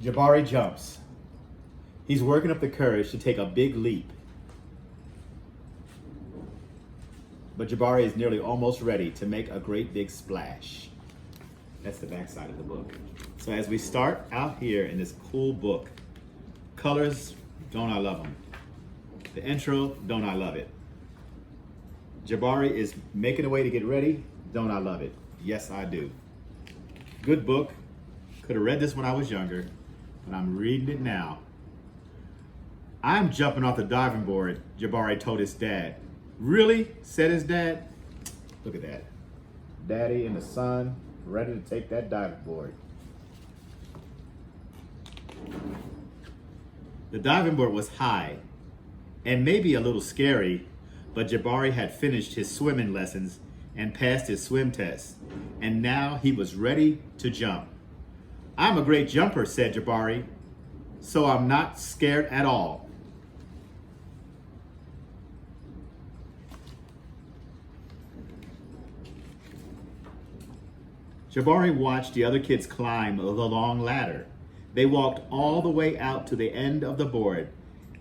Jabari jumps. He's working up the courage to take a big leap. But Jabari is nearly almost ready to make a great big splash. That's the back side of the book. So as we start out here in this cool book, colors, don't I love them? The intro, don't I love it? Jabari is making a way to get ready, don't I love it? Yes, I do. Good book. Could have read this when I was younger, but I'm reading it now. I'm jumping off the diving board, Jabari told his dad. Really? Said his dad. Look at that. Daddy and the son ready to take that diving board. The diving board was high and maybe a little scary, but Jabari had finished his swimming lessons and passed his swim test, and now he was ready to jump. I'm a great jumper, said Jabari, so I'm not scared at all. Jabari watched the other kids climb the long ladder. They walked all the way out to the end of the board,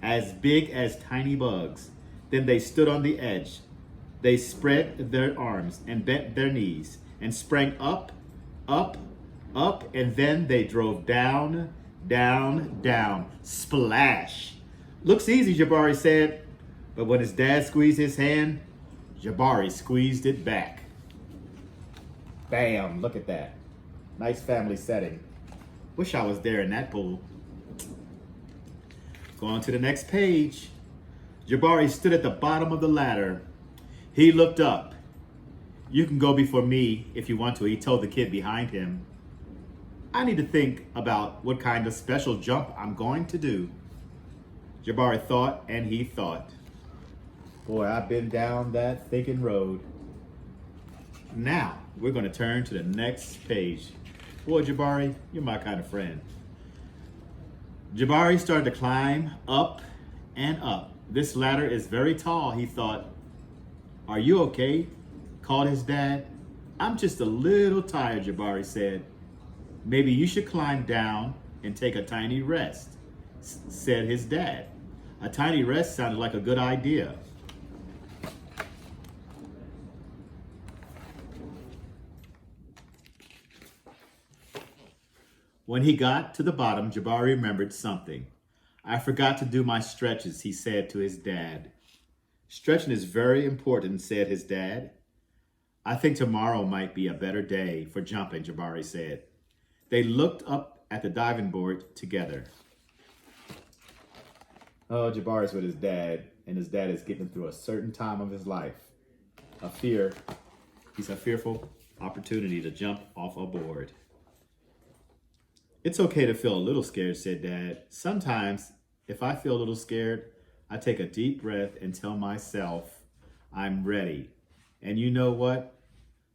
as big as tiny bugs. Then they stood on the edge. They spread their arms and bent their knees and sprang up, up, up, and then they drove down, down, down. Splash! Looks easy, Jabari said. But when his dad squeezed his hand, Jabari squeezed it back. Bam, look at that. Nice family setting. Wish I was there in that pool. Go on to the next page. Jabari stood at the bottom of the ladder. He looked up. You can go before me if you want to, he told the kid behind him. I need to think about what kind of special jump I'm going to do. Jabari thought and he thought. Boy, I've been down that thinking road. Now, we're going to turn to the next page. Boy, Jabari, you're my kind of friend. Jabari started to climb up and up. This ladder is very tall, he thought. Are you okay? Called his dad. I'm just a little tired, Jabari said. Maybe you should climb down and take a tiny rest, said his dad. A tiny rest sounded like a good idea. When he got to the bottom, Jabari remembered something. I forgot to do my stretches, he said to his dad. Stretching is very important, said his dad. I think tomorrow might be a better day for jumping, Jabari said. They looked up at the diving board together. Oh, Jabari's with his dad, and his dad is getting through a certain time of his life. He's a fearful opportunity to jump off a board. It's okay to feel a little scared, said Dad. Sometimes, if I feel a little scared, I take a deep breath and tell myself I'm ready. And you know what?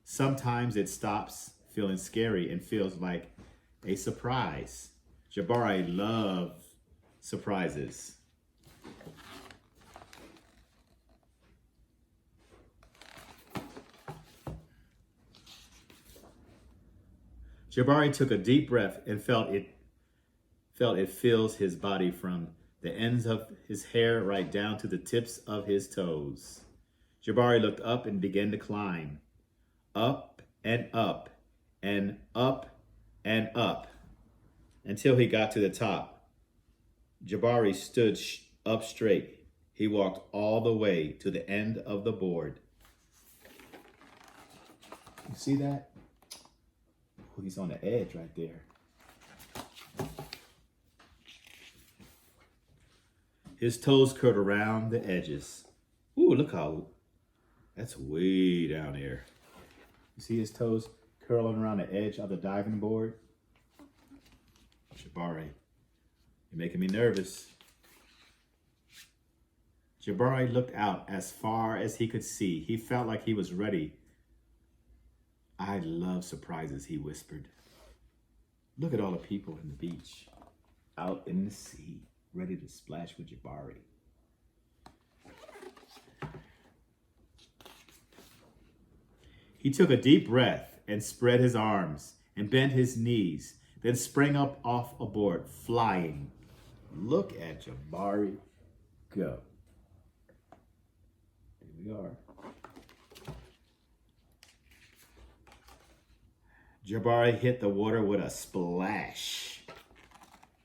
Sometimes it stops feeling scary and feels like a surprise. Jabari loves surprises. Jabari took a deep breath and felt it fills his body from the ends of his hair right down to the tips of his toes. Jabari looked up and began to climb. Up and up and up and up until he got to the top. Jabari stood up straight. He walked all the way to the end of the board. You see that? He's on the edge right there. His toes curled around the edges. Ooh, look how, that's way down there. You see his toes curling around the edge of the diving board? Jabari, you're making me nervous. Jabari looked out as far as he could see. He felt like he was ready. I love surprises, he whispered. Look at all the people in the beach, out in the sea, ready to splash with Jabari. He took a deep breath and spread his arms and bent his knees. then sprang up off a board, flying. Look at Jabari go. Here we are. Jabari hit the water with a splash.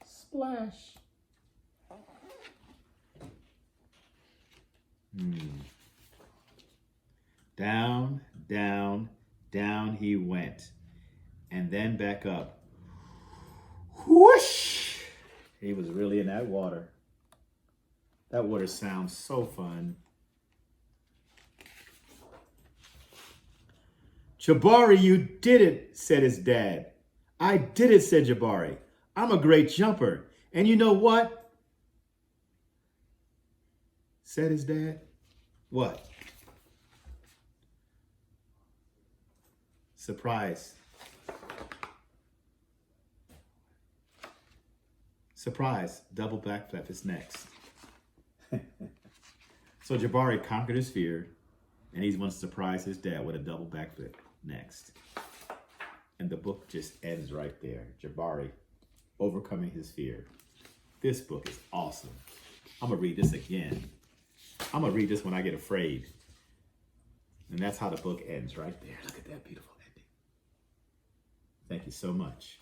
Splash. Down, down, down he went. And then back up. Whoosh! He was really in that water. That water sounds so fun. Jabari, you did it, said his dad. I did it, said Jabari. I'm a great jumper. And you know what? Said his dad. What? Surprise. Surprise. Double backflip is next. So Jabari conquered his fear, and he wants to surprise his dad with a double backflip next. And the book just ends right there. Jabari overcoming his fear. This book is awesome. I'm going to read this again. I'm going to read this when I get afraid. And that's how the book ends right there. Look at that beautiful ending. Thank you so much.